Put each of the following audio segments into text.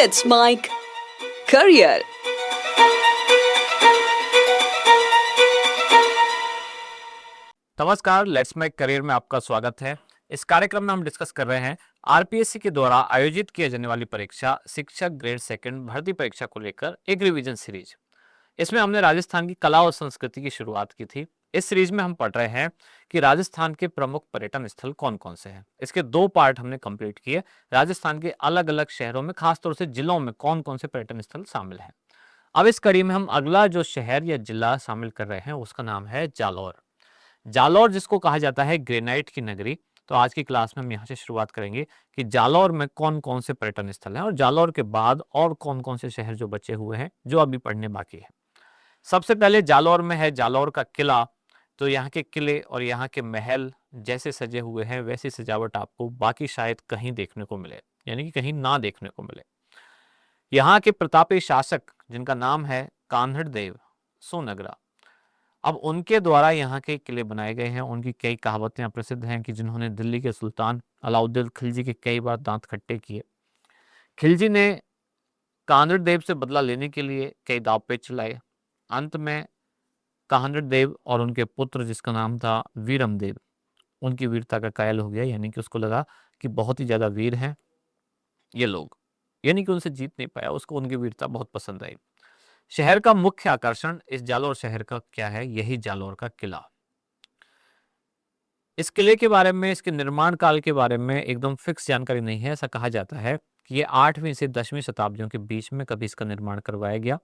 Let's Make Career. नमस्कार, let's make career में आपका स्वागत है। इस कार्यक्रम में हम डिस्कस कर रहे हैं आरपीएससी के द्वारा आयोजित किए जाने वाली परीक्षा शिक्षक ग्रेड सेकंड भर्ती परीक्षा को लेकर एक रिवीजन सीरीज। इसमें हमने राजस्थान की कला और संस्कृति की शुरुआत की थी। इस सीरीज में हम पढ़ रहे हैं कि राजस्थान के प्रमुख पर्यटन स्थल कौन कौन से हैं। इसके 2 पार्ट हमने कंप्लीट किए। राजस्थान के अलग अलग शहरों में, खासतौर से जिलों में कौन कौन से पर्यटन स्थल शामिल हैं। अब इस कड़ी में हम अगला जो शहर या जिला शामिल कर रहे हैं उसका नाम है जालौर। जालौर जिसको कहा जाता है ग्रेनाइट की नगरी। तो आज की क्लास में हम यहाँ से शुरुआत करेंगे कि जालौर में कौन कौन से पर्यटन स्थल हैं और जालौर के बाद और कौन कौन से शहर जो बचे हुए हैं जो अभी पढ़ने बाकी है। सबसे पहले जालौर में है जालौर का किला। तो यहाँ के किले और यहाँ के महल जैसे सजे हुए हैं वैसी सजावट आपको बाकी शायद कहीं देखने को मिले, यानी कि कहीं ना देखने को मिले। यहाँ के प्रतापी शासक जिनका नाम है कान्हड़ देव सोनगरा, अब उनके द्वारा यहाँ के किले बनाए गए हैं। उनकी कई कहावतें प्रसिद्ध हैं कि जिन्होंने दिल्ली के सुल्तान अलाउद्दीन खिलजी के कई बार दांत खट्टे किए। खिलजी ने कान्हड़ देव से बदला लेने के लिए कई दाव पेच चलाए। अंत में कान्हड़ देव और उनके पुत्र जिसका नाम था वीरम देव, उनकी वीरता का कायल हो गया, यानी कि उसको लगा कि बहुत ही ज्यादा वीर हैं ये लोग, यानी कि उनसे जीत नहीं पाया। उसको उनकी वीरता बहुत पसंद आई। शहर का मुख्य आकर्षण इस जालौर शहर का क्या है? यही जालौर का किला। इस किले के बारे में, इसके निर्माण काल के बारे में एकदम फिक्स जानकारी नहीं है। ऐसा कहा जाता है कि ये 8वीं से 10वीं शताब्दियों के बीच में कभी इसका निर्माण करवाया गया।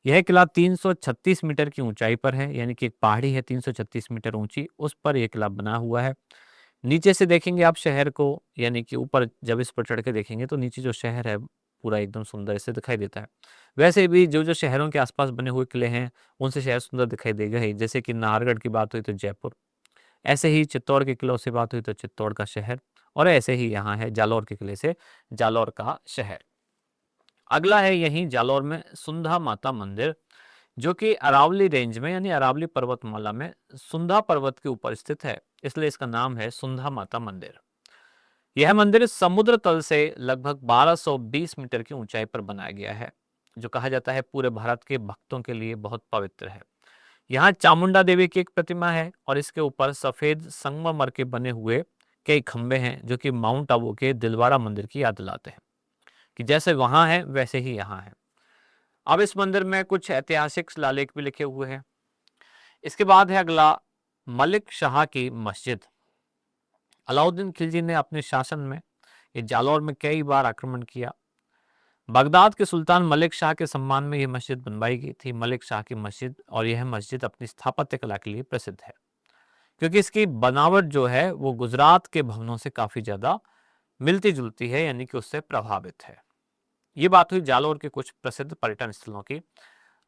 यह किला 336 मीटर की ऊंचाई पर है, यानी कि एक पहाड़ी है 336 मीटर ऊंची, उस पर यह किला बना हुआ है। नीचे से देखेंगे आप शहर को, यानी कि ऊपर जब इस पर चढ़ के देखेंगे तो नीचे जो शहर है पूरा एकदम सुंदर से दिखाई देता है। वैसे भी जो जो शहरों के आसपास बने हुए किले हैं उनसे शहर सुंदर दिखाई देगा ही। जैसे कि नाहरगढ़ की बात हुई तो जयपुर, ऐसे ही चित्तौड़ के किलों से बात हुई तो चित्तौड़ का शहर, और ऐसे ही यहाँ है जालौर के किले से जालौर का शहर। अगला है यहीं जालौर में सुंधा माता मंदिर, जो कि अरावली रेंज में यानी अरावली पर्वतमाला में सुंधा पर्वत के ऊपर स्थित है, इसलिए इसका नाम है सुंधा माता मंदिर। यह मंदिर समुद्र तल से लगभग 1220 मीटर की ऊंचाई पर बनाया गया है, जो कहा जाता है पूरे भारत के भक्तों के लिए बहुत पवित्र है। यहाँ चामुंडा देवी की एक प्रतिमा है और इसके ऊपर सफेद संगमरमर के बने हुए कई खंबे हैं, जो कि माउंट आबू के दिलवारा मंदिर की याद दिलाते हैं कि जैसे वहां है वैसे ही यहाँ है। अब इस मंदिर में कुछ ऐतिहासिक शिलालेख भी लिखे हुए हैं। इसके बाद है अगला मलिक शाह की मस्जिद। अलाउद्दीन खिलजी ने अपने शासन में ये जालौर में कई बार आक्रमण किया। बगदाद के सुल्तान मलिक शाह के सम्मान में यह मस्जिद बनवाई गई थी, मलिक शाह की मस्जिद। और यह मस्जिद अपनी स्थापत्य कला के लिए प्रसिद्ध है, क्योंकि इसकी बनावट जो है वो गुजरात के भवनों से काफी ज्यादा मिलती जुलती है, यानी कि उससे प्रभावित है। ये बात हुई जालौर के कुछ प्रसिद्ध पर्यटन स्थलों की।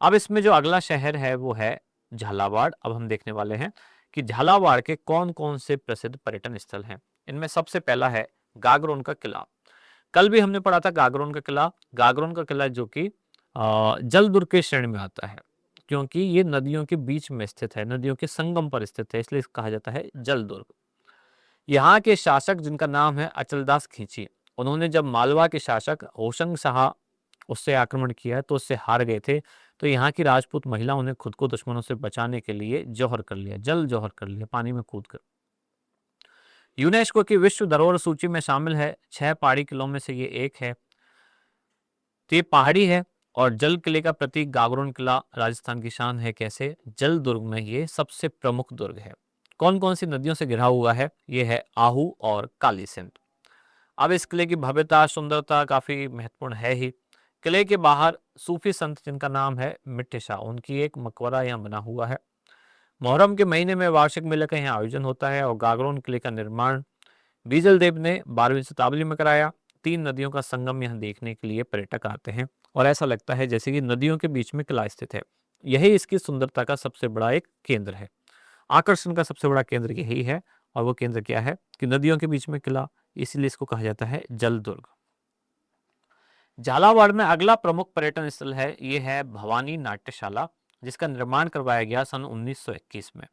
अब इसमें जो अगला शहर है वो है झालावाड़। अब हम देखने वाले हैं कि झालावाड़ के कौन कौन से प्रसिद्ध पर्यटन स्थल हैं। इनमें सबसे पहला है गागरोन का किला। कल भी हमने पढ़ा था गागरोन का किला। गागरोन का किला जो कि जल दुर्ग के श्रेणी में आता है, क्योंकि ये नदियों के बीच में स्थित है, नदियों के संगम पर स्थित है, इसलिए कहा जाता है जल दुर्ग। यहाँ के शासक जिनका नाम है अचलदास खींची, उन्होंने जब मालवा के शासक होशंग शाह उससे आक्रमण किया तो उससे हार गए थे। तो यहाँ की राजपूत महिलाओं ने खुद को दुश्मनों से बचाने के लिए जौहर कर लिया, जल जौहर कर लिया पानी में कूद कर। यूनेस्को की विश्व धरोहर सूची में शामिल है। 6 पहाड़ी किलों में से ये एक है। तो ये पहाड़ी है और जल किले का प्रतीक गागरोन किला राजस्थान की शान है। कैसे? जल दुर्ग में ये सबसे प्रमुख दुर्ग है। कौन कौन सी नदियों से घिरा हुआ है? ये है आहू और काली सिंध। अब इस किले की भव्यता सुंदरता काफी महत्वपूर्ण है ही। किले के बाहर सूफी संत जिनका नाम है मिट्टे शाह, उनकी एक मकबरा यहाँ बना हुआ है। मुहर्रम के महीने में वार्षिक मेले का यहाँ आयोजन होता है और गागरोन किले का निर्माण बीजल देव ने 12वीं शताब्दी में कराया। 3 नदियों का संगम यहाँ देखने के लिए पर्यटक आते हैं और ऐसा लगता है जैसे कि नदियों के बीच में किला स्थित है। यही इसकी सुंदरता का सबसे बड़ा एक केंद्र है, आकर्षण का सबसे बड़ा केंद्र यही है। और वो केंद्र क्या है कि नदियों के बीच में किला, इसीलिए इसको कहा जाता है जल दुर्ग। झालावाड़ में अगला प्रमुख पर्यटन स्थल है, ये है भवानी नाट्यशाला, जिसका निर्माण करवाया गया सन 1921 में।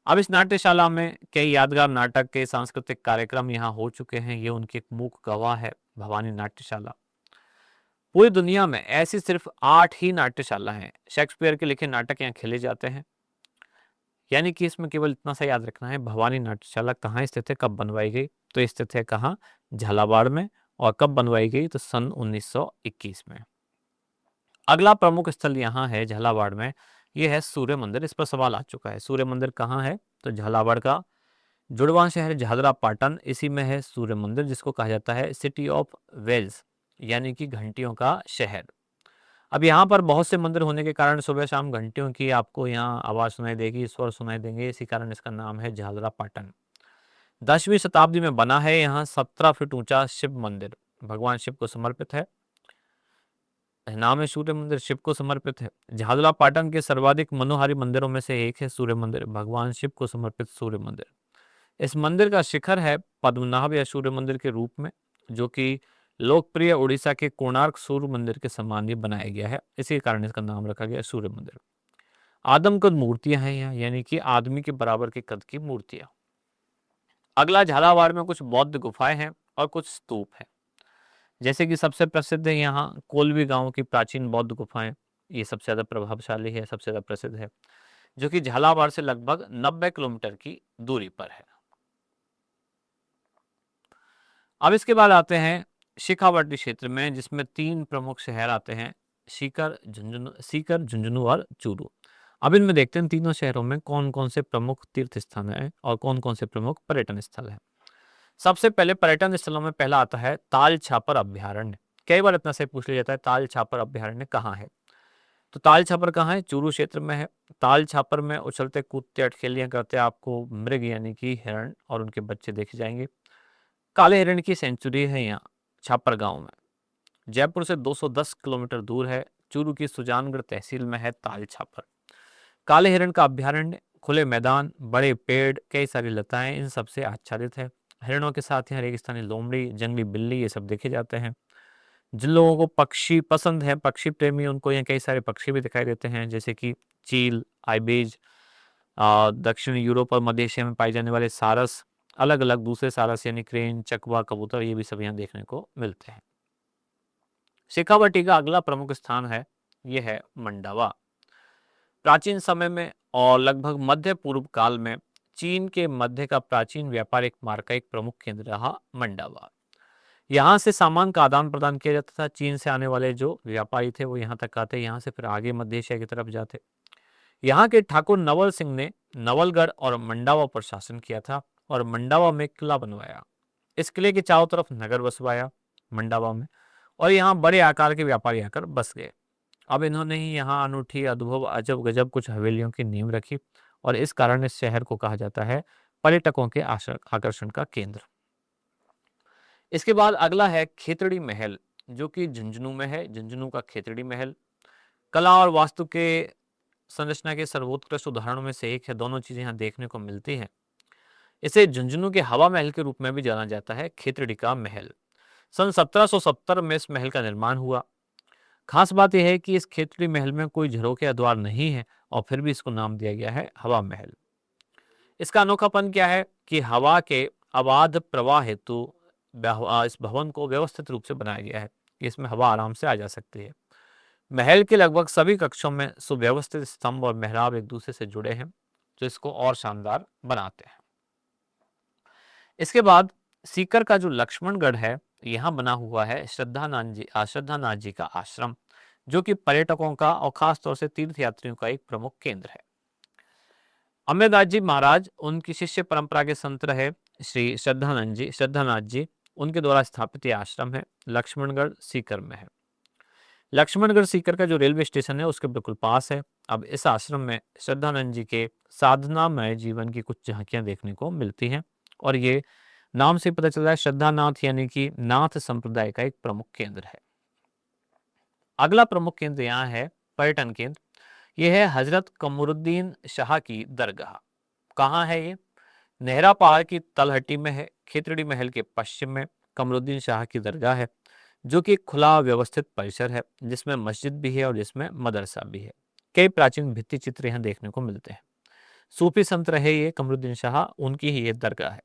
अब इस नाट्यशाला में कई यादगार नाटक के सांस्कृतिक कार्यक्रम यहाँ हो चुके हैं। ये उनकी एक मूक गवाह है भवानी नाट्यशाला। पूरी दुनिया में ऐसी सिर्फ 8 ही नाट्यशाला हैं। शेक्सपियर के लिखे नाटक यहाँ खेले जाते हैं। यानी कि इसमें केवल इतना सा याद रखना है, भवानी नाट्यशाला कहाँ स्थित है, कब बनवाई गई? तो ये स्थित है कहाँ? झालावाड़ में। और कब बनवाई गई? तो सन 1921 में। अगला प्रमुख स्थल यहाँ है झालावाड़ में, ये है सूर्य मंदिर। इस पर सवाल आ चुका है। सूर्य मंदिर कहाँ है? तो झालावाड़ का जुड़वां शहर झालरा पाटन, इसी में है सूर्य मंदिर, जिसको कहा जाता है सिटी ऑफ वेल्स, यानी कि घंटियों का शहर। अब यहाँ पर बहुत से मंदिर होने के कारण सुबह शाम घंटियों की आपको यहाँ आवाज सुनाई देगी, स्वर सुनाई देंगे, इसी कारण इसका नाम है झालरा पाटन। 10वीं शताब्दी में बना है यहाँ 17 फीट ऊंचा शिव मंदिर, भगवान शिव को समर्पित है। नाम है सूर्य मंदिर, शिव को समर्पित है। झालरा पाटन के सर्वाधिक मनोहारी मंदिरों में से एक है सूर्य मंदिर, भगवान शिव को समर्पित सूर्य मंदिर। इस मंदिर का शिखर है पद्मनाभ या सूर्य मंदिर के रूप में, जो कि लोकप्रिय उड़ीसा के कोणार्क सूर्य मंदिर के समान ही बनाया गया है, इसी कारण इसका नाम रखा गया सूर्य मंदिर। आदम कद मूर्तियां हैं यहाँ, यानी कि आदमी के बराबर के कद की मूर्तियां। अगला झालावाड़ में कुछ बौद्ध गुफाएं हैं और कुछ स्तूप हैं। जैसे कि सबसे प्रसिद्ध है यहाँ कोलवी गांव की प्राचीन बौद्ध गुफाएं, ये सबसे ज्यादा प्रभावशाली है, सबसे ज्यादा प्रसिद्ध है, जो कि झालावाड़ से लगभग 90 किलोमीटर की दूरी पर है। अब इसके बाद आते हैं शेखावाटी क्षेत्र में, जिसमें 3 प्रमुख शहर आते हैं, सीकर, झुंझुनू और चूरू। अब इनमें देखते हैं तीनों शहरों में कौन कौन से प्रमुख तीर्थ स्थान है और कौन कौन से प्रमुख पर्यटन स्थल है। सबसे पहले पर्यटन स्थलों में पहला आता है ताल छापर अभ्यारण्य। कई बार इतना से पूछ लिया जाता है ताल छापर अभ्यारण्य कहाँ है। तो ताल छापर कहाँ है? चूरू क्षेत्र में है। ताल छापर में उछलते कूदते अटखेलियां करते आपको मृग यानी कि हिरण और उनके बच्चे देखे जाएंगे। काले हिरण की सेंचुरी है यहाँ छापर गांव में। जयपुर से 210 किलोमीटर दूर है। चूरू की सुजानगढ़ तहसील में है ताल छापर। काले हिरण का अभ्यारण्य, खुले मैदान, बड़े पेड़, कई सारी लताएं, इन सबसे आच्छादित है। हिरणों के साथ यहाँ रेगिस्तानी लोमड़ी, जंगली बिल्ली, ये सब देखे जाते हैं। जिन लोगों को पक्षी पसंद है, पक्षी प्रेमी, उनको यहाँ कई सारे पक्षी भी दिखाई देते हैं, जैसे कि चील, आइबेज, दक्षिण यूरोप और मध्य एशिया में पाए जाने वाले सारस, अलग अलग दूसरे सारस यानी क्रेन, चकवा, कबूतर, ये भी सब यहाँ देखने को मिलते हैं। शेखावाटी का अगला प्रमुख स्थान है, ये है मंडावा। प्राचीन समय में और लगभग मध्य पूर्व काल में चीन के मध्य का प्राचीन व्यापारिक मार्ग का एक प्रमुख केंद्र रहा मंडावा। यहाँ से सामान का आदान प्रदान किया जाता था। चीन से आने वाले जो व्यापारी थे वो यहाँ तक आते, यहाँ से फिर आगे मध्य एशिया की तरफ जाते। यहाँ के ठाकुर नवल सिंह ने नवलगढ़ और मंडावा पर शासन किया था और मंडावा में किला बनवाया। इस किले के चारों तरफ नगर बसवाया मंडावा में, और यहाँ बड़े आकार के व्यापारी आकर बस गए। अब इन्होंने ही यहाँ अनूठी, अद्भुत, अजब गजब कुछ हवेलियों की नींव रखी, और इस कारण इस शहर को कहा जाता है पर्यटकों के आकर्षण का केंद्र। इसके बाद अगला है खेतड़ी महल, जो कि झुंझुनू में है। झुंझुनू का खेतड़ी महल कला और वास्तु के संरचना के सर्वोत्कृष्ट उदाहरणों में से एक है। दोनों चीजें यहाँ देखने को मिलती हैं। इसे झुंझुनू के हवा महल के रूप में भी जाना जाता है, खेतड़ी का महल। सन 1770 में इस महल का निर्माण हुआ। खास बात यह है कि इस खेतड़ी महल में कोई झरोखे या द्वार नहीं है, और फिर भी इसको नाम दिया गया है हवा महल। इसका अनोखापन क्या है कि हवा के अबाध प्रवाह हेतु इस भवन को व्यवस्थित रूप से बनाया गया है कि इसमें हवा आराम से आ जा सकती है। महल के लगभग सभी कक्षों में सुव्यवस्थित स्तंभ और मेहराब एक दूसरे से जुड़े हैं, जो इसको और शानदार बनाते हैं। इसके बाद सीकर का जो लक्ष्मणगढ़ है, यहाँ बना हुआ है श्रद्धानाथ जी का आश्रम, जो कि पर्यटकों का और खास तौर से तीर्थ यात्रियों का एक प्रमुख केंद्र है। अमरदास जी महाराज उनकी शिष्य परंपरा के संत रहे श्री श्रद्धानाथ जी, उनके द्वारा स्थापित यह आश्रम है, लक्ष्मणगढ़ सीकर में है। लक्ष्मणगढ़ सीकर का जो रेलवे स्टेशन है उसके बिल्कुल पास है। अब इस आश्रम में श्रद्धानंद जी के साधनामय जीवन की कुछ झांकियां देखने को मिलती हैं, और ये नाम से पता चल रहा है श्रद्धानाथ यानी कि नाथ संप्रदाय का एक प्रमुख केंद्र है। अगला प्रमुख केंद्र यहाँ है पर्यटन केंद्र, यह है हजरत कमरुद्दीन शाह की दरगाह। कहाँ है ये? नेहरा पहाड़ की तलहटी में है। खेतड़ी महल के पश्चिम में कमरुद्दीन शाह की दरगाह है, जो कि खुला व्यवस्थित परिसर है, जिसमें मस्जिद भी है और जिसमें मदरसा भी है। कई प्राचीन भित्ति चित्र यहाँ देखने को मिलते हैं। सूफी संत रहे ये कमरुद्दीन शाह, उनकी ही ये दरगाह है।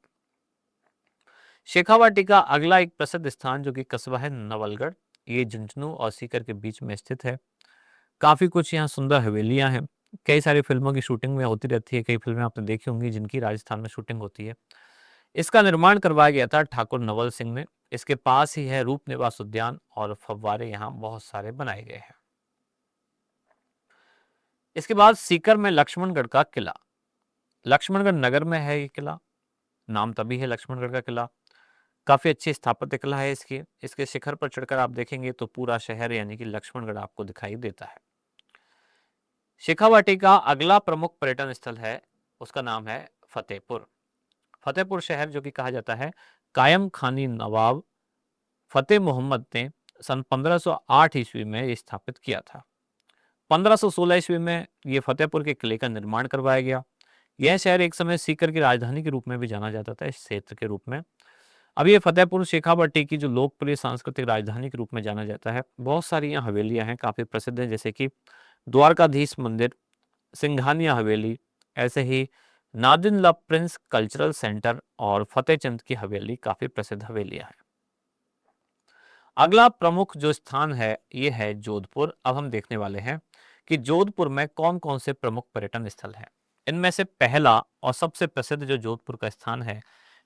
शेखावाटी का अगला एक प्रसिद्ध स्थान जो कि कस्बा है नवलगढ़, ये झुंझुनू और सीकर के बीच में स्थित है। काफ़ी कुछ यहाँ सुंदर हवेलियाँ हैं। कई सारी फ़िल्मों की शूटिंग में होती रहती है, कई फ़िल्में आपने देखी होंगी जिनकी राजस्थान में शूटिंग होती है। इसका निर्माण करवाया गया था ठाकुर नवल सिंह ने। इसके पास ही है रूप निवास उद्यान और फव्वारे यहाँ बहुत सारे बनाए गए हैं। इसके बाद सीकर में लक्ष्मणगढ़ का किला। लक्ष्मणगढ़ नगर में है ये किला, नाम तभी है लक्ष्मणगढ़ का किला। काफ़ी अच्छी स्थापत्य कला है इसकी। इसके शिखर पर चढ़कर आप देखेंगे तो पूरा शहर यानी कि लक्ष्मणगढ़ आपको दिखाई देता है। शेखावाटी का अगला प्रमुख पर्यटन स्थल है, उसका नाम है फतेहपुर। फतेहपुर शहर जो कि कहा जाता है कायम खानी नवाब फतेह मोहम्मद ने सन 1508 ईस्वी में ये स्थापित किया था। 1516 ईस्वी में ये फतेहपुर के किले का निर्माण करवाया गया। यह शहर एक समय सीकर की राजधानी के रूप में भी जाना जाता था, इस क्षेत्र के रूप में। अब ये फतेहपुर शेखावाटी की जो लोकप्रिय सांस्कृतिक राजधानी के रूप में जाना जाता है। बहुत सारी यहाँ हवेलियाँ हैं, काफ़ी प्रसिद्ध हैं, जैसे कि द्वारकाधीश मंदिर, सिंघानिया हवेली, ऐसे ही नादिन ला प्रिंस कल्चरल सेंटर और फतेहचंद की हवेली काफ़ी प्रसिद्ध हवेलियाँ हैं। अगला प्रमुख जो स्थान है ये है जोधपुर। अब हम देखने वाले हैं कि जोधपुर में कौन कौन से प्रमुख पर्यटन स्थल हैं। इनमें से पहला और सबसे प्रसिद्ध जो जोधपुर का स्थान है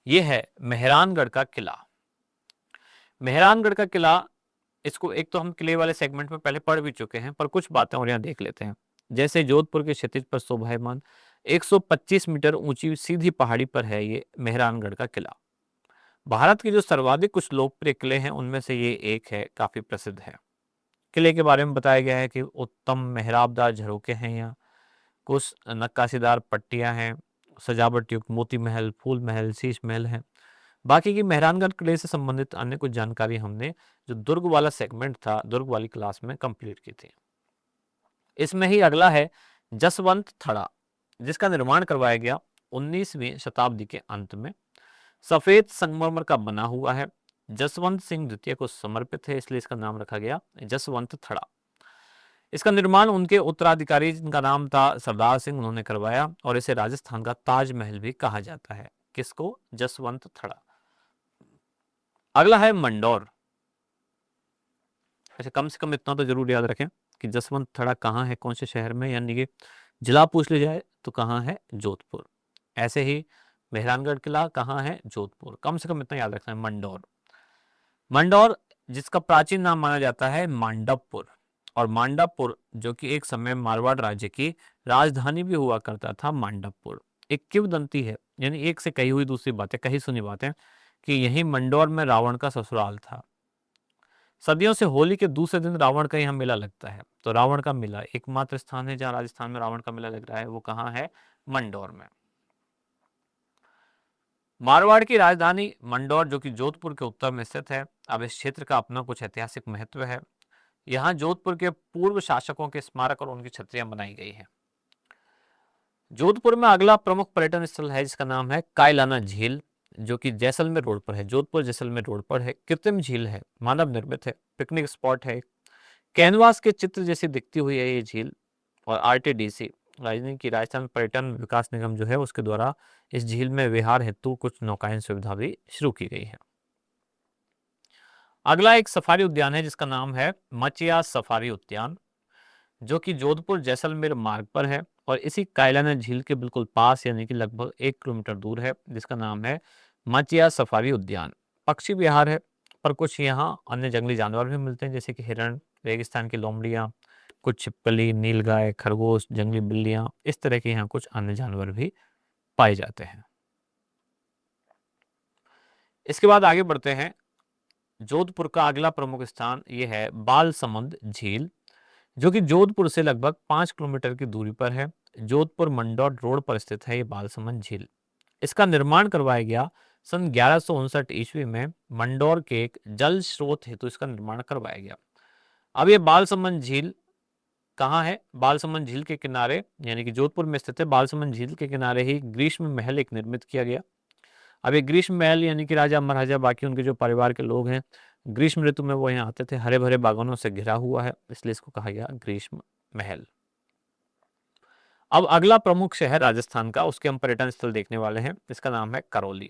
ये है मेहरानगढ़ का किला। मेहरानगढ़ का किला, इसको एक तो हम किले वाले सेगमेंट में पहले पढ़ भी चुके हैं, पर कुछ बातें और यहाँ देख लेते हैं। जैसे जोधपुर के क्षितिज पर शोभायमान 125 मीटर ऊंची सीधी पहाड़ी पर है ये मेहरानगढ़ का किला। भारत के जो सर्वाधिक कुछ लोकप्रिय किले हैं उनमें से ये एक है, काफी प्रसिद्ध है। किले के बारे में बताया गया है कि उत्तम मेहराबदार झरोके हैं, यहाँ कुछ नक्काशीदार पट्टियां हैं, सजावट युक्त मोती महल, फूल महल, शीश महल हैं। बाकी की मेहरानगढ़ किले से संबंधित अन्य कुछ जानकारी हमने जो दुर्ग वाला सेगमेंट था, दुर्ग वाली क्लास में कंप्लीट की थी। इसमें ही अगला है जसवंत थड़ा, जिसका निर्माण करवाया गया 19वीं शताब्दी के अंत में। सफेद संगमरमर का बना हुआ है, जसवंत सिंह द्वितीय को समर्पित है, इसलिए इसका नाम रखा गया जसवंत थड़ा। इसका निर्माण उनके उत्तराधिकारी जिनका नाम था सरदार सिंह, उन्होंने करवाया और इसे राजस्थान का ताजमहल भी कहा जाता है। किसको? जसवंत थड़ा। अगला है मंडौर। ऐसे कम से कम इतना तो जरूर याद रखें कि जसवंत थड़ा कहाँ है, कौन से शहर में, यानी कि जिला पूछ लिया जाए तो कहाँ है? जोधपुर। ऐसे ही मेहरानगढ़ किला कहाँ है? जोधपुर। कम से कम इतना याद रखना है, मंडौर। मंडौर जिसका प्राचीन नाम माना जाता है मांडवपुर, और मांडवपुर जो कि एक समय मारवाड़ राज्य की राजधानी भी हुआ करता था। मांडवपुर एक किंवदंती है, यानी एक से कही हुई दूसरी बातें, कही सुनी बातें, कि यही मंडौर में रावण का ससुराल था। सदियों से होली के दूसरे दिन रावण का यहाँ मेला लगता है। तो रावण का मेला एकमात्र स्थान है जहाँ राजस्थान में रावण का मेला लग रहा है, वो कहाँ है? मंडौर में। मारवाड़ की राजधानी मंडौर जो कि जोधपुर के उत्तर में स्थित है। अब इस क्षेत्र का अपना कुछ ऐतिहासिक महत्व है। यहाँ जोधपुर के पूर्व शासकों के स्मारक और उनकी छतरियां बनाई गई हैं। जोधपुर में अगला प्रमुख पर्यटन स्थल है जिसका नाम है कायलाना झील, जो कि जैसलमेर रोड पर है। जोधपुर जैसलमेर रोड पर है। कृत्रिम झील है, मानव निर्मित है, पिकनिक स्पॉट है। कैनवास के चित्र जैसी दिखती हुई है ये झील, और आरटीडीसी यानी कि राजस्थान पर्यटन विकास निगम जो है उसके द्वारा इस झील में विहार हेतु कुछ नौकायन सुविधा भी शुरू की गई है। अगला एक सफारी उद्यान है जिसका नाम है मचिया सफारी उद्यान, जो कि जोधपुर जैसलमेर मार्ग पर है और इसी कायलाना झील के बिल्कुल पास यानी कि लगभग 1 किलोमीटर दूर है, जिसका नाम है मचिया सफारी उद्यान। पक्षी विहार है, पर कुछ यहाँ अन्य जंगली जानवर भी मिलते हैं, जैसे कि हिरण, रेगिस्तान की लोमड़ियाँ, कुछ छिपकली, नीलगाय, खरगोश, जंगली बिल्लियाँ, इस तरह के यहाँ कुछ अन्य जानवर भी पाए जाते हैं। इसके बाद आगे बढ़ते हैं। जोधपुर का अगला प्रमुख स्थान ये है बालसमंद झील, जो कि जोधपुर से लगभग 5 किलोमीटर की दूरी पर है। जोधपुर मंडौर रोड पर स्थित है ये बालसमंद झील। इसका निर्माण करवाया गया सन 1159 ईस्वी में। मंडौर के एक जल स्रोत हेतु इसका निर्माण करवाया गया। अब ये बालसमंद झील कहाँ है? बालसमंद झील के किनारे, यानी कि जोधपुर में स्थित है। बालसमंद झील के किनारे ही ग्रीष्म महल एक निर्मित किया गया। अब ये ग्रीष्म महल यानी कि राजा महाराजा, बाकी उनके जो परिवार के लोग हैं, ग्रीष्म ऋतु में वो यहाँ आते थे। हरे भरे बागानों से घिरा हुआ है, इसलिए इसको कहा गया ग्रीष्म महल। अब अगला प्रमुख शहर राजस्थान का, उसके हम पर्यटन स्थल देखने वाले हैं, इसका नाम है करौली।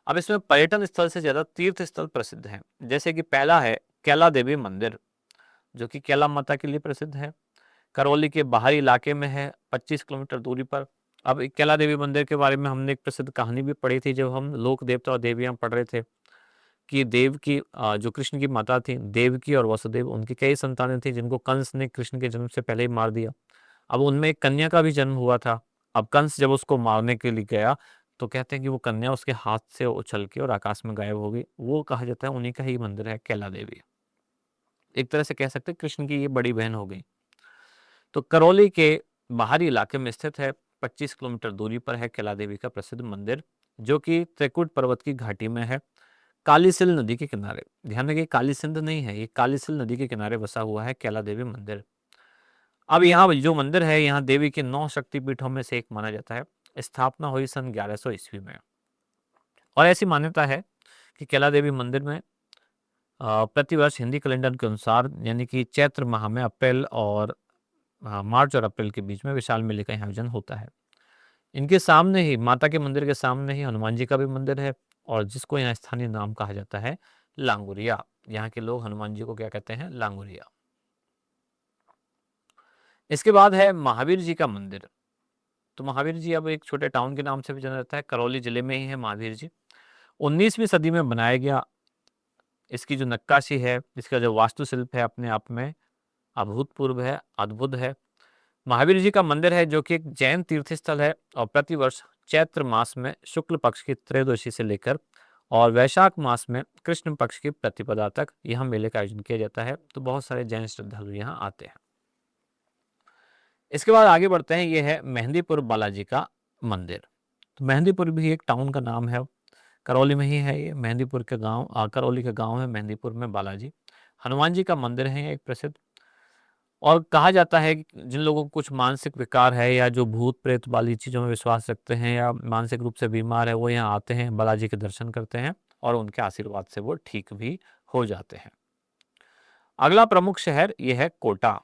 अब इसमें पर्यटन स्थल से ज्यादा तीर्थ स्थल प्रसिद्ध हैं। जैसे कि पहला है कैला देवी मंदिर, जो कि कैला माता के लिए प्रसिद्ध है। करौली के बाहरी इलाके में है, 25 किलोमीटर दूरी पर। अब कैला देवी मंदिर के बारे में हमने एक प्रसिद्ध कहानी भी पढ़ी थी जब हम लोक देवता और देवियां पढ़ रहे थे, कि देव की जो कृष्ण की माता थी, देवकी और वसुदेव, उनकी कई संतानें थी जिनको कंस ने कृष्ण के जन्म से पहले ही मार दिया। अब उनमें एक कन्या का भी जन्म हुआ था। अब कंस जब उसको मारने के लिए गया तो कहते हैं कि वो कन्या उसके हाथ से उछल के और आकाश में गायब हो गई। वो कहा जाता है उन्हीं का ही मंदिर है कैला देवी। एक तरह से कह सकते हैं कृष्ण की ये बड़ी बहन हो गई। तो करौली के बाहरी इलाके में स्थित है, 25 किलोमीटर दूरी पर है कैला देवी का प्रसिद्ध मंदिर, जो कि त्रिकुट पर्वत की घाटी में है, कालीसिल नदी के किनारे। ध्यान रखिए काली सिंध नहीं है, ये कालीसिल नदी के किनारे बसा हुआ है कैला देवी मंदिर। अब यहाँ जो मंदिर है, यहाँ देवी के 9 शक्तिपीठों में से एक माना जाता है। स्थापना हुई सन 1100 ईस्वी में। और ऐसी मान्यता है कि कैला देवी मंदिर में प्रतिवर्ष हिंदी कैलेंडर के अनुसार यानी कि चैत्र माह में अप्रैल और मार्च और अप्रैल के बीच में विशाल मेले का आयोजन होता है। इनके सामने ही, माता के मंदिर के सामने ही, हनुमान जी का भी मंदिर है, और जिसको यहाँ स्थानीय नाम कहा जाता है लांगुरिया। यहाँ के लोग हनुमान जी को क्या कहते हैं? लांगुरिया। इसके बाद है महावीर जी का मंदिर। तो महावीर जी अब एक छोटे टाउन के नाम से भी जाना जाता है, करौली जिले में ही है महावीर जी। 19वीं सदी में बनाया गया। इसकी जो नक्काशी है, इसका जो वास्तुशिल्प है, अपने आप में अभूतपूर्व है, अद्भुत है। महावीर जी का मंदिर है जो कि एक जैन तीर्थ स्थल है, और प्रतिवर्ष चैत्र मास में शुक्ल पक्ष की त्रयोदशी से लेकर और वैशाख मास में कृष्ण पक्ष की प्रतिपदा तक यहाँ मेले का आयोजन किया जाता है। तो बहुत सारे जैन श्रद्धालु यहाँ आते हैं। इसके बाद आगे बढ़ते हैं, ये है मेहंदीपुर बालाजी का मंदिर। तो मेहंदीपुर भी एक टाउन का नाम है, करौली में ही है ये। मेहंदीपुर के गांव, करौली का गांव है मेहंदीपुर में बालाजी। हनुमान जी का मंदिर है ये एक प्रसिद्ध। और कहा जाता है कि जिन लोगों को कुछ मानसिक विकार है, या जो भूत प्रेत वाली चीज़ों में विश्वास रखते हैं, या मानसिक रूप से बीमार है, वो यहाँ आते हैं, बालाजी के दर्शन करते हैं, और उनके आशीर्वाद से वो ठीक भी हो जाते हैं। अगला प्रमुख शहर यह है कोटा।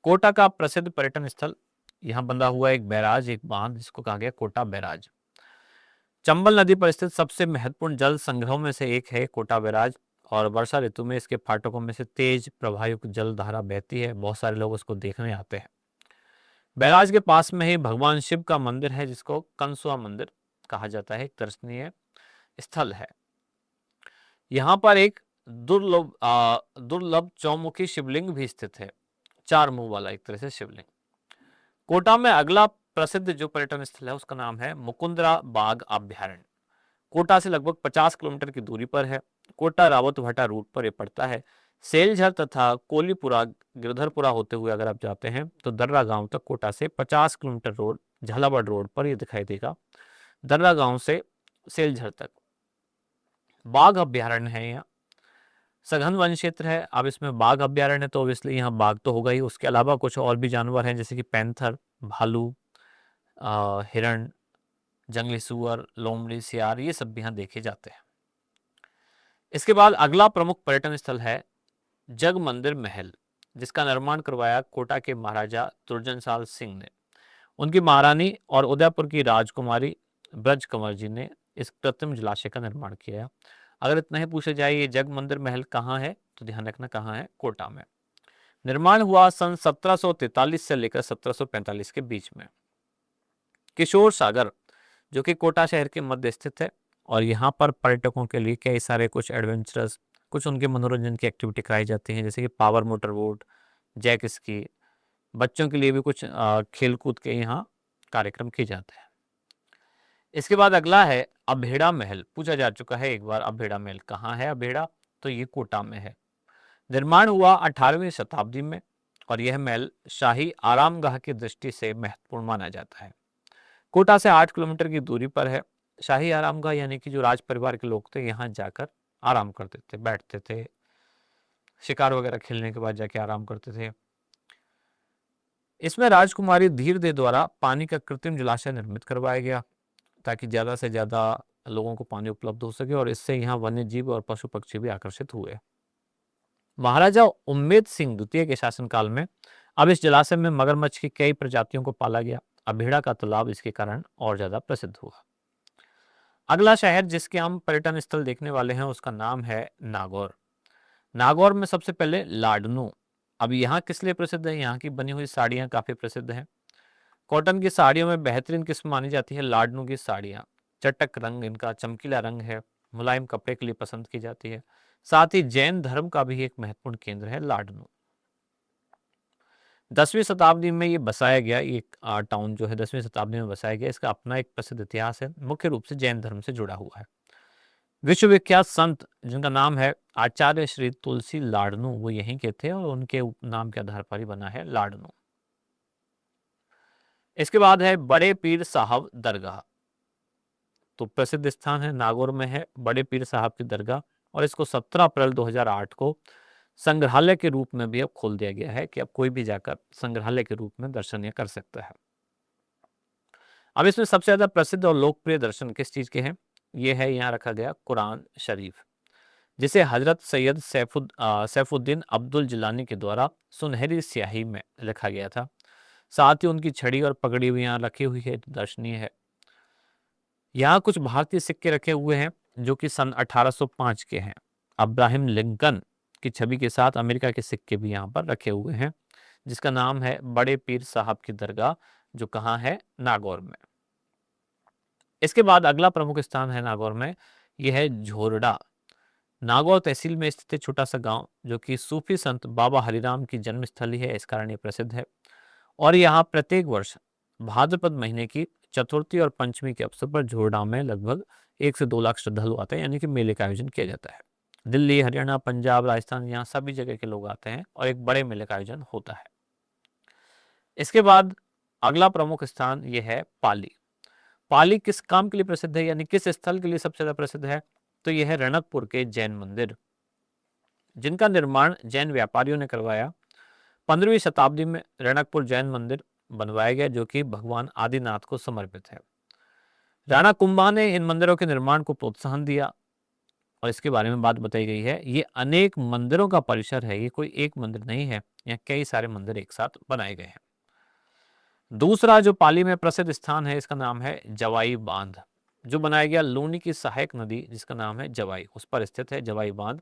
कोटा का प्रसिद्ध पर्यटन स्थल, यहाँ बंधा हुआ एक बैराज, एक बांध, जिसको कहा गया कोटा बैराज। चंबल नदी पर स्थित सबसे महत्वपूर्ण जल संग्रहों में से एक है कोटा बैराज, और वर्षा ऋतु में इसके फाटकों में से तेज प्रवाहयुक्त जल धारा बहती है। बहुत सारे लोग उसको देखने आते हैं। बैराज के पास में ही भगवान शिव का मंदिर है, जिसको कंसुआ मंदिर कहा जाता है, एक दर्शनीय स्थल है। यहाँ पर एक दुर्लभ चौमुखी शिवलिंग भी स्थित है, 4 मुंह वाला एक तरह से शिवलिंग। कोटा में अगला प्रसिद्ध जो पर्यटन स्थल है, उसका नाम है मुकुंदरा बाग अभ्यारण्य। कोटा से लगभग 50 किलोमीटर की दूरी पर है। कोटा रावतभाटा रूट पर यह पड़ता है। सेलझर तथा कोलीपुरा, गिरधरपुरा होते हुए अगर आप जाते हैं तो दर्रा गांव तक कोटा से 50 किलोमीटर रोड, झालावाड़ रोड पर ये दिखाई देगा, दर्रा गांव से सेलझर तक। बाघ अभ्यारण्य है यहाँ, सघन वन क्षेत्र है। अब इसमें बाघ अभ्यारण्य, तो ऑब्वियसली यहाँ बाघ तो होगा ही, उसके अलावा कुछ और भी जानवर हैं, जैसे कि पैंथर, भालू, हिरण, जंगली सुअर, लोमड़ी, सियार, ये सब भी यहाँ देखे जाते हैं। इसके बाद अगला प्रमुख पर्यटन स्थल है जग मंदिर महल, जिसका निर्माण करवाया कोटा के महाराजा तुर्जनसाल सिंह ने। उनकी महारानी और उदयपुर की राजकुमारी ब्रज कंवर जी ने इस कृत्रिम जलाशय का निर्माण किया। अगर इतना ही पूछा जाए ये जग मंदिर महल कहाँ है, तो ध्यान रखना कहाँ है, कोटा में। निर्माण हुआ सन 1743 से लेकर 1745 के बीच में। किशोर सागर, जो कि कोटा शहर के मध्य स्थित है, और यहाँ पर पर्यटकों के लिए कई सारे कुछ एडवेंचरस, कुछ उनके मनोरंजन की एक्टिविटी कराई जाती हैं, जैसे कि power motor boat, jack ski. बच्चों के लिए भी कुछ खेलकूद के यहाँ कार्यक्रम किए जाते हैं। इसके बाद अगला है अभेड़ा महल। पूछा जा चुका है एक बार, अभेड़ा महल कहाँ है? अभेड़ा, तो ये कोटा में है। निर्माण हुआ 18वीं शताब्दी में, और यह महल शाही आरामगाह की दृष्टि से महत्वपूर्ण माना जाता है। कोटा से 8 किलोमीटर की दूरी पर है। शाही आरामगाह यानी कि जो राज परिवार के लोग थे, यहाँ जाकर आराम करते थे, बैठते थे, शिकार वगैरह खेलने के बाद जाके आराम करते थे। इसमें राजकुमारी धीर दे द्वारा पानी का कृत्रिम जलाशय निर्मित करवाया गया, ताकि ज़्यादा से ज़्यादा लोगों को पानी उपलब्ध हो सके, और इससे यहाँ वन्य जीव और पशु पक्षी भी आकर्षित हुए। महाराजा उम्मेद सिंह द्वितीय के शासनकाल में अब इस जलाशय में मगरमच्छ की कई प्रजातियों को पाला गया। अभेड़ा का तालाब इसके कारण और ज्यादा प्रसिद्ध हुआ। अगला शहर जिसके हम पर्यटन स्थल देखने वाले हैं, उसका नाम है नागौर। नागौर में सबसे पहले लाडनू। अब यहाँ किस लिए प्रसिद्ध है? यहाँ की बनी हुई साड़ियाँ काफी प्रसिद्ध हैं। कॉटन की साड़ियों में बेहतरीन किस्म मानी जाती है लाडनू की साड़ियाँ। चटक रंग इनका, चमकीला रंग है, मुलायम कपड़े के लिए पसंद की जाती है। साथ ही जैन धर्म का भी एक महत्वपूर्ण केंद्र है लाडनू। 10वीं शताब्दी में ये बसाया गया, ये टाउन जो है 10वीं शताब्दी में बसाया गया। इसका अपना एक प्रसिद्ध इतिहास है, मुख्य रूप से जैन धर्म से जुड़ा हुआ है। विश्वविख्यात संत जिनका नाम है आचार्य श्री तुलसी लाडनू, वो यहीं के थे और उनके नाम के आधार पर ही बना है लाडनू। इसके बाद है बड़े पीर साहब दरगाह। तो प्रसिद्ध स्थान है, नागौर में है बड़े पीर साहब की दरगाह, और इसको 17 अप्रैल 2008 को संग्रहालय के रूप में भी अब खोल दिया गया है कि अब कोई भी जाकर संग्रहालय के रूप में दर्शन कर सकता है। अब इसमें सबसे ज्यादा प्रसिद्ध और लोकप्रिय दर्शन किस चीज के हैं? ये है यहाँ रखा गया कुरान शरीफ, जिसे हजरत सैयद सैफुद्दीन अब्दुल जिलानी के द्वारा सुनहरी स्याही में लिखा गया था। साथ ही उनकी छड़ी और पगड़ी भी यहाँ रखी हुई है, दर्शनीय है। यहाँ कुछ भारतीय सिक्के रखे हुए हैं जो कि सन 1805 के हैं। अब्राहम लिंकन की छवि के साथ अमेरिका के सिक्के भी यहाँ पर रखे हुए हैं, जिसका नाम है बड़े पीर साहब की दरगाह, जो कहाँ है? नागौर में। इसके बाद अगला प्रमुख स्थान है नागौर में, यह है झोरडा। नागौर तहसील में स्थित छोटा सा गांव, जो कि सूफी संत बाबा हरिराम की जन्मस्थली है, इस कारण ये प्रसिद्ध है। और यहाँ प्रत्येक वर्ष भाद्रपद महीने की चतुर्थी और पंचमी के अवसर पर झोरडा में लगभग 1 से 2 लाख श्रद्धालु आते हैं, यानी कि मेले का आयोजन किया जाता है। दिल्ली, हरियाणा, पंजाब, राजस्थान, यहाँ सभी जगह के लोग आते हैं और एक बड़े मेले का आयोजन होता है। इसके बाद अगला प्रमुख स्थान यह है पाली। पाली किस काम के लिए प्रसिद्ध है, यानी किस स्थल के लिए सबसे ज्यादा प्रसिद्ध है? तो यह है रणकपुर के जैन मंदिर, जिनका निर्माण जैन व्यापारियों ने करवाया। 15वीं शताब्दी में रणकपुर जैन मंदिर बनवाया गया, जो कि भगवान आदिनाथ को समर्पित है। राणा कुंभा ने इन मंदिरों के निर्माण को प्रोत्साहन दिया और इसके बारे में बात बताई गई है। ये अनेक मंदिरों का परिसर है, ये कोई एक मंदिर नहीं है, यहाँ कई सारे मंदिर एक साथ बनाए गए हैं। दूसरा जो पाली में प्रसिद्ध स्थान है, इसका नाम है जवाई बांध, जो बनाया गया लूनी की सहायक नदी, जिसका नाम है जवाई, उस पर स्थित है जवाई बांध।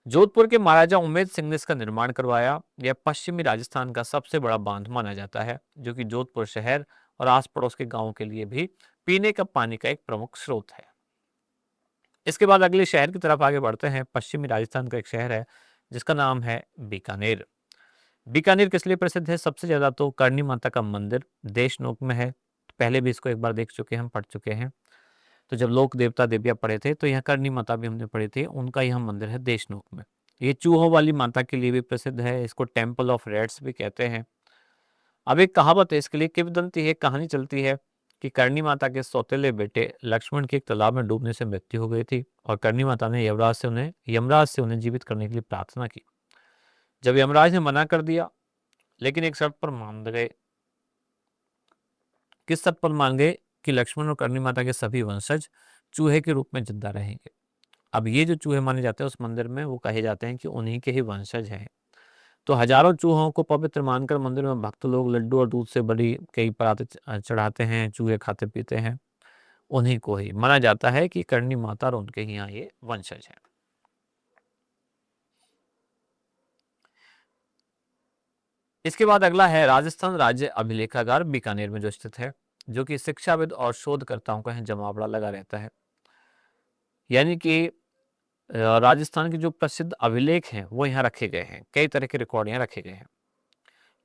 जोधपुर के महाराजा उमेद सिंह ने इसका निर्माण करवाया। यह पश्चिमी राजस्थान का सबसे बड़ा बांध माना जाता है, जो कि जोधपुर शहर और आस पड़ोस के गांवों के लिए भी पीने का पानी का एक प्रमुख स्रोत है। इसके बाद अगले शहर की तरफ आगे बढ़ते हैं। पश्चिमी राजस्थान का एक शहर है जिसका नाम है बीकानेर। बीकानेर किस लिए प्रसिद्ध है? सबसे ज्यादा तो करणी माता का मंदिर देशनोक में है। पहले भी इसको एक बार देख चुके हैं, हम पढ़ चुके हैं। तो जब लोक देवता देवियाँ पढ़े थे तो यहाँ करणी माता भी हमने पढ़ी थी, उनका यहाँ मंदिर है देशनोक में। ये चूहों वाली माता के लिए भी प्रसिद्ध है, इसको टेम्पल ऑफ रेड्स भी कहते हैं। अब एक कहावत है इसके लिए, किंवदंती है, कहानी चलती है कि करणी माता के सौतेले बेटे लक्ष्मण की एक तालाब में डूबने से मृत्यु हो गई थी और करणी माता ने यमराज से उन्हें जीवित करने के लिए प्रार्थना की। जब यमराज ने मना कर दिया, लेकिन एक शर्त पर मान गए। किस शर्त पर मान गए? कि लक्ष्मण और करणी माता के सभी वंशज चूहे के रूप में जिंदा रहेंगे। अब ये जो चूहे माने जाते हैं उस मंदिर में, वो कहे जाते हैं कि उन्हीं के ही वंशज हैं। तो हजारों चूहों को पवित्र मानकर मंदिर में भक्त लोग लड्डू और दूध से बड़ी कई पराते चढ़ाते हैं, चूहे खाते पीते हैं। उन्हीं को ही माना जाता है कि करणी माता और उनके ही यहाँ ये वंशज हैं। इसके बाद अगला है राजस्थान राज्य अभिलेखागार बीकानेर में जो स्थित है, जो कि शिक्षाविद और शोधकर्ताओं का जमावड़ा लगा रहता है। यानी कि राजस्थान के जो प्रसिद्ध अभिलेख हैं वो यहाँ रखे गए हैं, कई तरह के रिकॉर्ड यहाँ रखे गए हैं।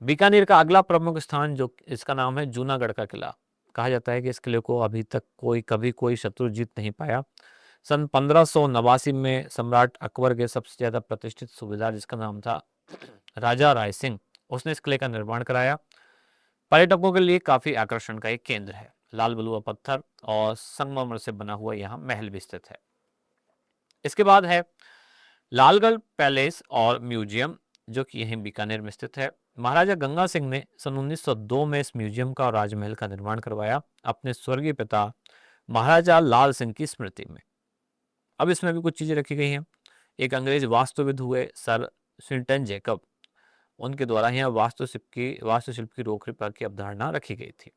बीकानेर का अगला प्रमुख स्थान जो इसका नाम है जूनागढ़ का किला। कहा जाता है कि इस किले को अभी तक कभी कोई शत्रु जीत नहीं पाया। सन 1589 में सम्राट अकबर के सबसे ज्यादा प्रतिष्ठित सूबेदार, जिसका नाम था राजा राय सिंह, उसने इस किले का निर्माण कराया। पर्यटकों के लिए काफी आकर्षण का एक केंद्र है। लाल बलुआ पत्थर और संगमरमर से बना हुआ यहाँ महल भी स्थित है। इसके बाद है लालगढ़ पैलेस और म्यूजियम, जो कि यहीं बीकानेर में स्थित है। महाराजा गंगा सिंह ने सन 1902 में इस म्यूजियम का और राजमहल का निर्माण करवाया अपने स्वर्गीय पिता महाराजा लाल सिंह की स्मृति में। अब इसमें भी कुछ चीजें रखी गई हैं। एक अंग्रेज वास्तुविद हुए सर स्विंटन जैकब, उनके द्वारा यहाँ वास्तुशिल्प की रोक रखाव की अवधारणा रखी गई थी।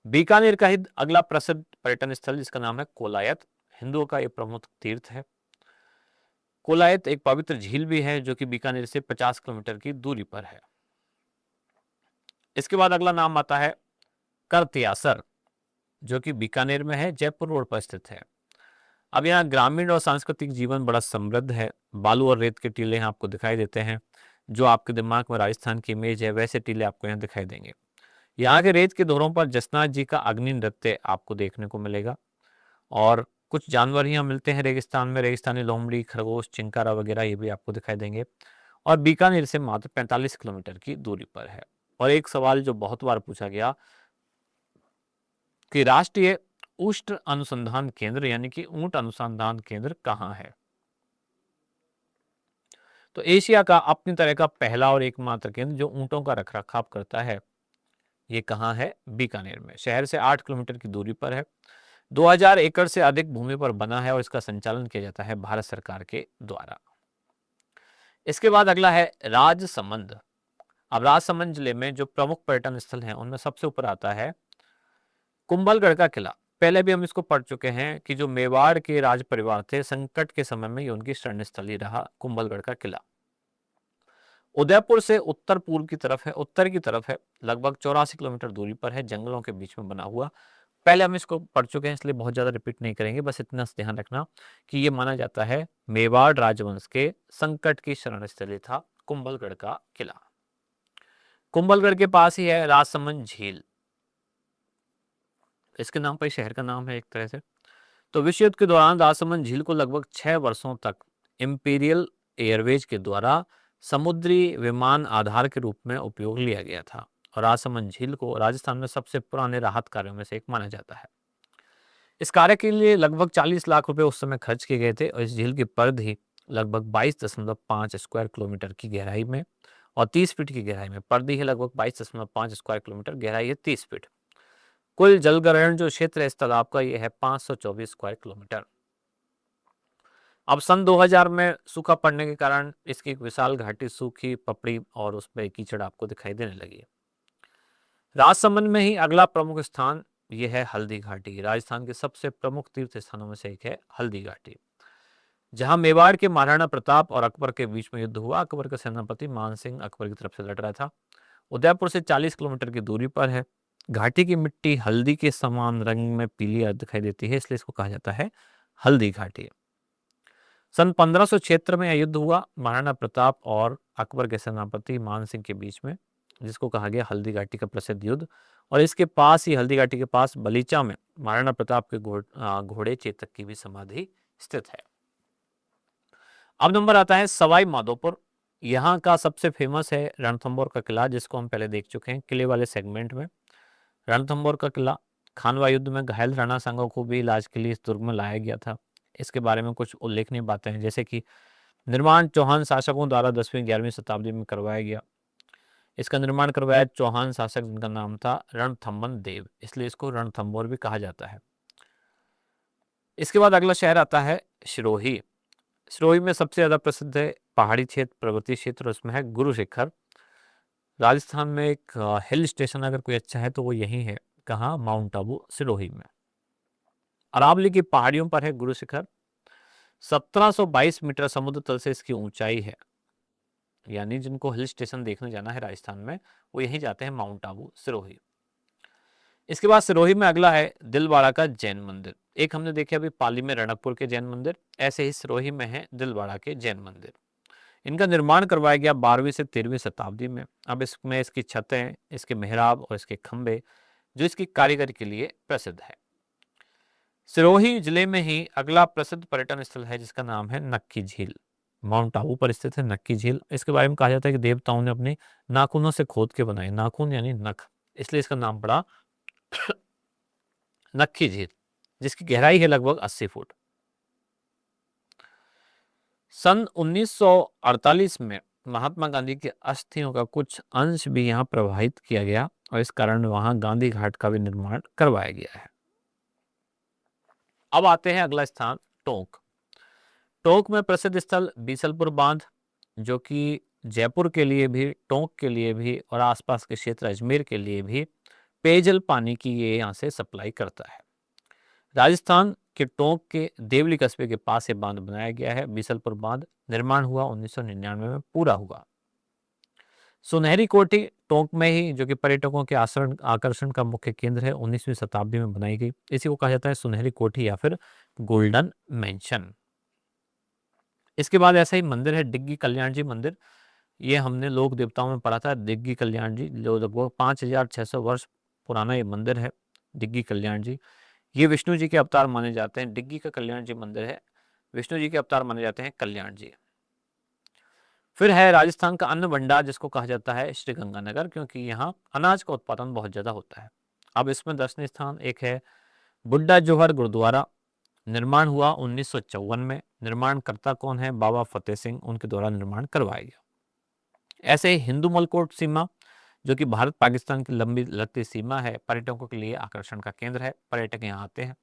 बीकानेर का ही अगला प्रसिद्ध पर्यटन स्थल जिसका नाम है कोलायत, हिंदुओं का एक प्रमुख तीर्थ है। कोलायत एक पवित्र झील भी है जो कि बीकानेर से 50 किलोमीटर की दूरी पर है। इसके बाद अगला नाम आता है करतियासर, जो कि बीकानेर में है, जयपुर रोड पर स्थित है। अब यहाँ ग्रामीण और सांस्कृतिक जीवन बड़ा समृद्ध है। बालू और रेत के टीले यहाँ आपको दिखाई देते हैं। जो आपके दिमाग में राजस्थान की इमेज है वैसे टीले आपको यहाँ दिखाई देंगे। यहाँ के रेत के दौरों पर जसनाथ जी का अग्नि नृत्य आपको देखने को मिलेगा। और कुछ जानवर यहाँ मिलते हैं रेगिस्तान में, रेगिस्तानी लोमड़ी, खरगोश, चिंकारा वगैरह, ये भी आपको दिखाई देंगे। और बीकानेर से मात्र 45 किलोमीटर की दूरी पर है। और एक सवाल जो बहुत बार पूछा गया कि राष्ट्रीय उष्ण अनुसंधान केंद्र यानी कि ऊंट अनुसंधान केंद्र कहाँ है? तो एशिया का अपनी तरह का पहला और एकमात्र केंद्र जो ऊंटों का रखरखाव करता है, ये कहाँ है? बीकानेर में। शहर से 8 किलोमीटर की दूरी पर है। 2000 एकड़ से अधिक भूमि पर बना है और इसका संचालन किया जाता है भारत सरकार के द्वारा। इसके बाद अगला है राजसमंद। अब राजसमंद जिले में जो प्रमुख पर्यटन स्थल हैं उनमें सबसे ऊपर आता है कुंभलगढ़ का किला। पहले भी हम इसको पढ़ चुके हैं कि जो मेवाड़ के राज परिवार थे, संकट के समय में ये उनकी शरण स्थली रहा, कुंभलगढ़ का किला। उदयपुर से उत्तर पूर्व की तरफ है, उत्तर की तरफ है, लगभग 84 किलोमीटर दूरी पर है, जंगलों के बीच में बना हुआ। पहले हम इसको पढ़ चुके हैं इसलिए बहुत ज्यादा रिपीट नहीं करेंगे, बस इतना ध्यान रखना कि ये माना जाता है मेवाड़ राजवंश के संकट की शरण स्थली था कुंभलगढ़ का किला। कुंभलगढ़ के पास ही है राजसमंद झील, इसके नाम पर शहर का नाम है एक तरह से। तो विश्व युद्ध के दौरान राजसमंद झील को लगभग 6 वर्षों तक इंपीरियल एयरवेज के द्वारा समुद्री विमान आधार के रूप में उपयोग लिया गया था। और राजसमंद झील को राजस्थान में सबसे पुराने राहत कार्यों में से एक माना जाता है। इस कार्य के लिए लगभग 40 लाख रुपए उस समय खर्च किए गए थे और इस झील की परिधि लगभग 22.5 स्क्वायर किलोमीटर की गहराई में और 30 फीट की गहराई में। परिधि है लगभग 22.5 स्क्वायर किलोमीटर, गहराई है 30 फीट। कुल जलग्रहण जो क्षेत्र है इस तालाब का ये है 524 स्क्वायर किलोमीटर। अब सन 2000 में सूखा पड़ने के कारण इसकी एक विशाल घाटी सूखी पपड़ी और उसमें कीचड़ आपको दिखाई देने लगी है। राजसमंद में ही अगला प्रमुख स्थान ये है हल्दी घाटी। राजस्थान के सबसे प्रमुख तीर्थ स्थानों में से एक है हल्दी घाटी, जहां मेवाड़ के महाराणा प्रताप और अकबर के बीच में युद्ध हुआ। अकबर का सेनापति मान सिंह अकबर की तरफ से लड़ रहा था। उदयपुर से 40 किलोमीटर की दूरी पर है। घाटी की मिट्टी हल्दी के समान रंग में पीली दिखाई देती है, इसलिए इसको कहा जाता है हल्दी घाटी। सन 1576 में यह युद्ध हुआ महाराणा प्रताप और अकबर के सेनापति मान सिंह के बीच में, जिसको कहा गया हल्दी घाटी का प्रसिद्ध युद्ध। और इसके पास ही हल्दी घाटी के पास बलीचा में महाराणा प्रताप के घोड़े चेतक की भी समाधि स्थित है। अब नंबर आता है सवाई माधोपुर। यहाँ का सबसे फेमस है रणथंभौर का किला, जिसको हम पहले देख चुके हैं किले वाले सेगमेंट में। रणथंभौर का किला, खानवा युद्ध में घायल राणा सांगा को भी इलाज के लिए इस दुर्ग में लाया गया था। इसके बारे में कुछ उल्लेखनीय बातें हैं, जैसे कि निर्माण चौहान शासकों द्वारा 10वीं-11वीं शताब्दी में करवाया गया। इसका निर्माण करवाया चौहान शासक जिनका नाम था रणथंभन देव, इसलिए इसको रणथंभौर भी कहा जाता है। इसके बाद अगला शहर आता है सिरोही। सिरोही में सबसे ज्यादा प्रसिद्ध है पहाड़ी क्षेत्र, पर्वतीय क्षेत्र, उसमें है गुरु शिखर। राजस्थान में एक हिल स्टेशन अगर कोई अच्छा है तो वो यही है, कहाँ? माउंट आबू, सिरोही में। अरावली की पहाड़ियों पर है गुरु शिखर। 1722 मीटर समुद्र तल से इसकी ऊंचाई है। यानी जिनको हिल स्टेशन देखने जाना है राजस्थान में वो यही जाते हैं, माउंट आबू, सिरोही। इसके बाद सिरोही में अगला है दिलवाड़ा का जैन मंदिर। एक हमने देखे अभी पाली में रणकपुर के जैन मंदिर, ऐसे ही सिरोही में है दिलवाड़ा के जैन मंदिर। इनका निर्माण करवाया गया 12वीं से 13वीं शताब्दी में। अब इसमें इसकी छतें, इसके मेहराब और इसके खंबे जो इसकी कारीगरी के लिए प्रसिद्ध है। सिरोही जिले में ही अगला प्रसिद्ध पर्यटन स्थल है जिसका नाम है नक्की झील। माउंट आबू पर स्थित है नक्की झील। इसके बारे में कहा जाता है कि देवताओं ने अपने नाखूनों से खोद के बनाई, नाखून यानी नख, इसलिए इसका नाम पड़ा नक्की झील, जिसकी गहराई है लगभग 80 फुट। सन 1948 में महात्मा गांधी के अस्थियों का कुछ अंश भी यहाँ प्रवाहित किया गया और इस कारण वहां गांधी घाट का भी निर्माण करवाया गया है। अब आते हैं अगला स्थान टोंक। टोंक में प्रसिद्ध स्थल बीसलपुर बांध, जो कि जयपुर के लिए भी, टोंक के लिए भी और आसपास के क्षेत्र अजमेर के लिए भी पेयजल पानी की ये यहाँ से सप्लाई करता है। राजस्थान कि टोंक के देवली कस्बे के पास ये बांध बनाया गया है। बीसलपुर बांध निर्माण हुआ 1999 में पूरा हुआ। सुनहरी कोठी टोंक में ही, जो कि पर्यटकों के आकर्षण का मुख्य केंद्र है, 19वीं शताब्दी में बनाई गई। इसी को कहा जाता है सुनहरी कोठी या फिर गोल्डन मेंशन। इसके बाद ऐसा ही मंदिर है डिग्गी कल्याण जी मंदिर। ये हमने लोक देवताओं में पढ़ा था। डिग्गी कल्याण जी जो लगभग 5600 वर्ष पुराना ये मंदिर है। डिग्गी कल्याण जी ये विष्णु जी के अवतार माने जाते हैं। डिग्गी का कल्याण जी मंदिर है, विष्णु जी के अवतार माने जाते हैं कल्याण जी। फिर है राजस्थान का अन्न भंडार, जिसको कहा जाता है श्री गंगानगर, क्योंकि यहाँ अनाज का उत्पादन बहुत ज्यादा होता है। अब इसमें दर्शनीय स्थान एक है बुड्ढा जोहर गुरुद्वारा, निर्माण हुआ 1954 में। निर्माणकर्ता कौन है? बाबा फतेह सिंह, उनके द्वारा निर्माण करवाया गया। ऐसे ही हिंदू मलकोट सीमा, जो कि भारत पाकिस्तान की लंबी लगती सीमा है, पर्यटकों के लिए आकर्षण का केंद्र है, पर्यटक यहाँ आते हैं।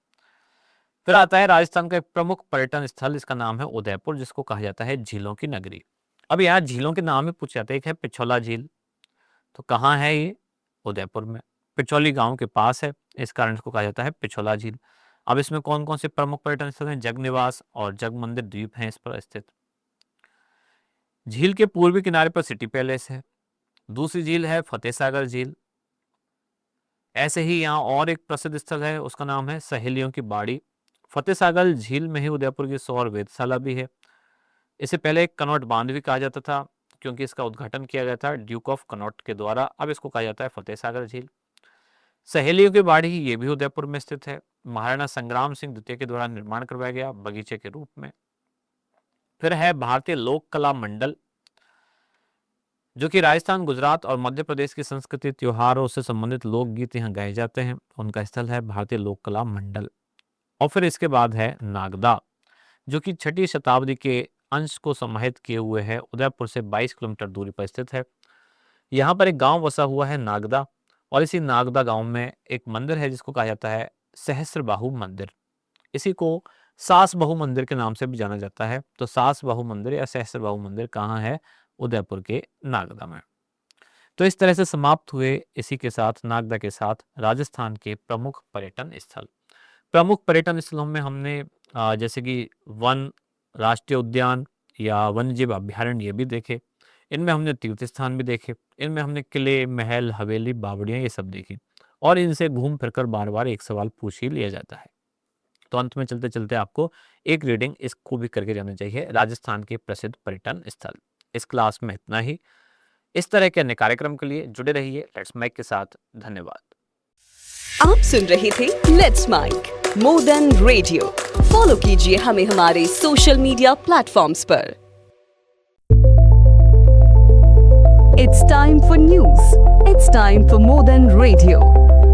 फिर आता है राजस्थान का एक प्रमुख पर्यटन स्थल, इसका नाम है उदयपुर, जिसको कहा जाता है झीलों की नगरी। अब यहाँ झीलों के नाम ही पूछे जाते हैं। एक है पिछोला झील, तो कहाँ है ये? उदयपुर में, पिछौली गांव के पास है, इस कारण इसको कहा जाता है पिछोला झील। अब इसमें कौन कौन से प्रमुख पर्यटन स्थल हैं? जग निवास और जग मंदिर द्वीप हैं इस पर स्थित। झील के पूर्वी किनारे पर सिटी पैलेस है। दूसरी झील है फतेह सागर झील। ऐसे ही यहाँ और एक प्रसिद्ध स्थल है, उसका नाम है सहेलियों की बाड़ी। फतेह सागर झील में ही उदयपुर की सौर वेधशाला भी है। इसे पहले एक कनॉट बांध भी कहा जाता था, क्योंकि इसका उद्घाटन किया गया था ड्यूक ऑफ कनॉट के द्वारा। अब इसको कहा जाता है फतेह सागर झील। सहेलियों की बाड़ी ये भी उदयपुर में स्थित है। महाराणा संग्राम सिंह द्वितीय के द्वारा निर्माण करवाया गया बगीचे के रूप में। फिर है भारतीय लोक कला मंडल, जो कि राजस्थान, गुजरात और मध्य प्रदेश की संस्कृति, त्योहारों से संबंधित लोकगीत यहाँ गाए जाते हैं, उनका स्थल है भारतीय लोक कला मंडल। और फिर इसके बाद है नागदा, जो कि 6ठी शताब्दी के अंश को समाहित किए हुए है, उदयपुर से 22 किलोमीटर दूरी पर स्थित है। यहाँ पर एक गांव बसा हुआ है नागदा, और इसी नागदा गांव में एक मंदिर है जिसको कहा जाता है सहस्त्रबाहु मंदिर। इसी को सास बहु मंदिर के नाम से भी जाना जाता है। तो सास बहु मंदिर या सहस्त्रबाहु मंदिर कहाँ है? उदयपुर के नागदा में। तो इस तरह से समाप्त हुए इसी के साथ, नागदा के साथ, राजस्थान के प्रमुख पर्यटन स्थल। प्रमुख पर्यटन स्थलों में हमने जैसे कि वन, राष्ट्रीय उद्यान या वन्यजीव अभ्यारण्य ये भी देखे। इनमें हमने तीर्थ स्थान भी देखे। इनमें हमने किले, महल, हवेली, बावड़ियाँ ये सब देखी। और इनसे घूम फिरकर बार बार एक सवाल पूछ ही लिया जाता है। तो अंत में चलते चलते आपको एक रीडिंग इसको भी करके जाना चाहिए, राजस्थान के प्रसिद्ध पर्यटन स्थल। इस क्लास में इतना ही। इस तरह के अन्य कार्यक्रम के लिए जुड़े रहिए लेट्स माइक के साथ। धन्यवाद। आप सुन रहे थे let's mic more than radio. Follow कीजिए हमें हमारे सोशल मीडिया प्लेटफॉर्म्स पर। It's time for news. It's time for more than radio.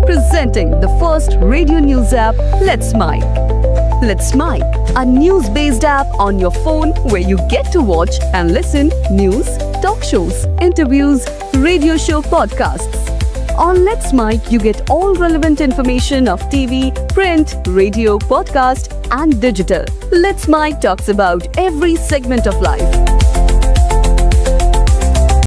Presenting the first radio news app, Let's Mic. Let's Mic, a news-based app on your phone where you get to watch and listen news, talk shows, interviews, radio show podcasts. On Let's Mic, you get all relevant information of TV, print, radio, podcast, and digital. Let's Mic talks about every segment of life.